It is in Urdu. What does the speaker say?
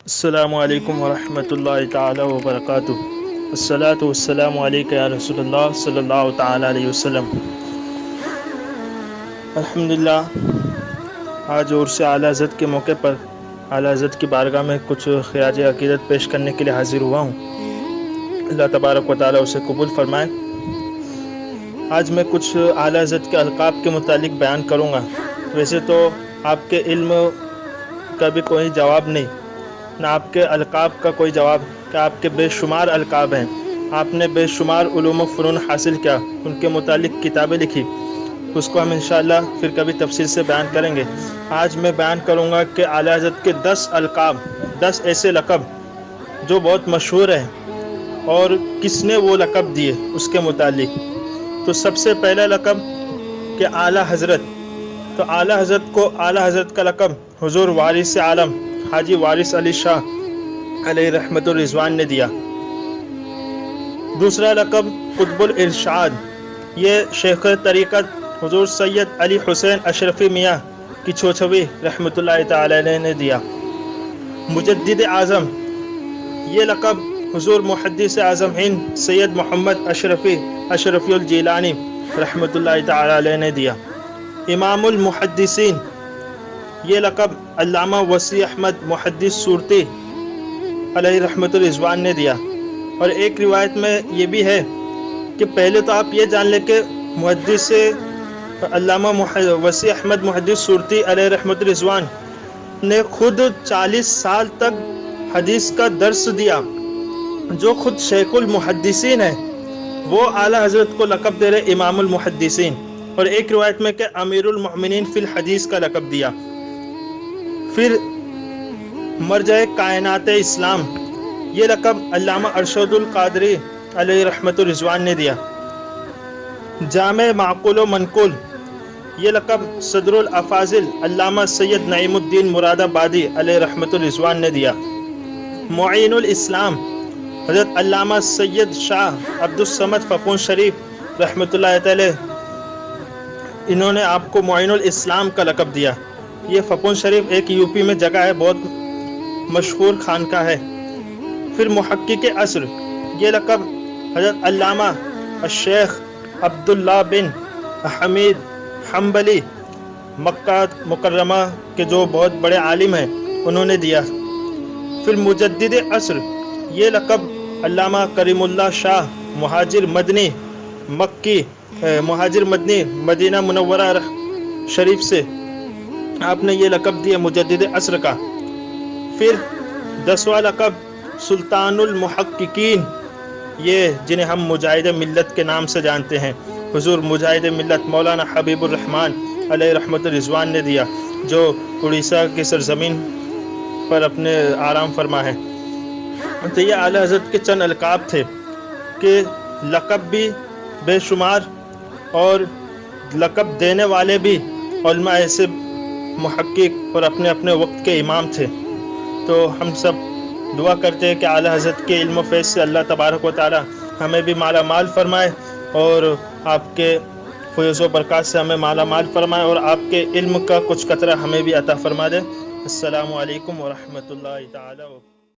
السلام علیکم ورحمۃ اللہ تعالی وبرکاتہ۔ الصلاۃ والسلام علیک یا رسول اللہ صلی اللہ تعالی علیہ وسلم۔ الحمدللہ، آج عرس اعلیٰ حضرت کے موقع پر اعلیٰ حضرت کی بارگاہ میں کچھ خراج عقیدت پیش کرنے کے لیے حاضر ہوا ہوں۔ اللہ تبارک و تعالی اسے قبول فرمائے۔ آج میں کچھ اعلیٰ حضرت کے القاب کے متعلق بیان کروں گا۔ ویسے تو آپ کے علم کا بھی کوئی جواب نہیں، نہ آپ کے القاب کا کوئی جواب، کہ آپ کے بے شمار القاب ہیں، آپ نے بے شمار علوم و فنون حاصل کیا، ان کے متعلق کتابیں لکھی، اس کو ہم انشاءاللہ پھر کبھی تفصیل سے بیان کریں گے۔ آج میں بیان کروں گا کہ اعلیٰ حضرت کے 10 القاب، 10 ایسے لقب جو بہت مشہور ہیں، اور کس نے وہ لقب دیے اس کے متعلق۔ تو سب سے پہلا لقب کہ اعلیٰ حضرت، تو اعلیٰ حضرت کو اعلیٰ حضرت کا لقب حضور وارث عالم حاجی وارث علی شاہ علیہ رحمت الرضوان نے دیا۔ دوسرا لقب قطب الارشاد، یہ شیخ طریقت حضور سید علی حسین اشرفی میاں کی چھوچھوی رحمۃ اللہ تعالی علیہ نے دیا۔ مجدد اعظم، یہ لقب حضور محدث اعظم ہند سید محمد اشرفی الجیلانی رحمۃ اللہ تعالی علیہ نے دیا۔ امام المحدثین، یہ لقب علامہ وسیع احمد محدث سورتی علیہ رحمت الرضوان نے دیا۔ اور ایک روایت میں یہ بھی ہے کہ پہلے تو آپ یہ جان لیں کہ محدث علامہ وسیع احمد محدث سورتی علیہ رحمت الرضوان نے خود 40 سال تک حدیث کا درس دیا۔ جو خود شیخ المحدثین ہیں وہ اعلیٰ حضرت کو لقب دے رہے امام المحدثین، اور ایک روایت میں کہ امیر المؤمنین فی الحدیث کا لقب دیا۔ پھر مرجع کائنات اسلام، یہ لقب علامہ ارشد القادری علیہ رحمت الرضوان نے دیا۔ جامع معقول و منقول، یہ لقب صدر الافاضل علامہ سید نعیم الدین مراد آبادی علیہ رحمت الرضوان نے دیا۔ معین الاسلام، حضرت علامہ سید شاہ عبد الصمد فپون شریف رحمۃ اللہ تعالی، انہوں نے آپ کو معین الاسلام کا لقب دیا۔ یہ فپون شریف ایک یوپی میں جگہ ہے، بہت مشہور خانقاہ ہے۔ پھر محقق عصر، یہ لقب حضرت علامہ الشیخ عبداللہ بن حمید حنبلی مکہ مکرمہ کے جو بہت بڑے عالم ہیں انہوں نے دیا۔ پھر مجدد عصر، یہ لقب علامہ کریم اللہ شاہ مہاجر مدنی مدینہ منورہ شریف سے آپ نے یہ لقب دیا مجدد عصر کا۔ پھر 10واں لقب سلطان المحققین، یہ جنہیں ہم مجاہد ملت کے نام سے جانتے ہیں، حضور مجاہد ملت مولانا حبیب الرحمن علیہ رحمت الرضوان نے دیا، جو اڑیسہ کی سرزمین پر اپنے آرام فرما ہے۔ تو یہ اعلیٰ حضرت کے چند القاب تھے کہ لقب بھی بے شمار، اور لقب دینے والے بھی علماء ایسے محقق اور اپنے اپنے وقت کے امام تھے۔ تو ہم سب دعا کرتے ہیں کہ اعلیٰ حضرت کے علم و فیض سے اللہ تبارک و تعالی ہمیں بھی مالا مال فرمائے، اور آپ کے فیض و برکات سے ہمیں مالا مال فرمائے، اور آپ کے علم کا کچھ قطرہ ہمیں بھی عطا فرما دے۔ السلام علیکم ورحمۃ اللہ تعالی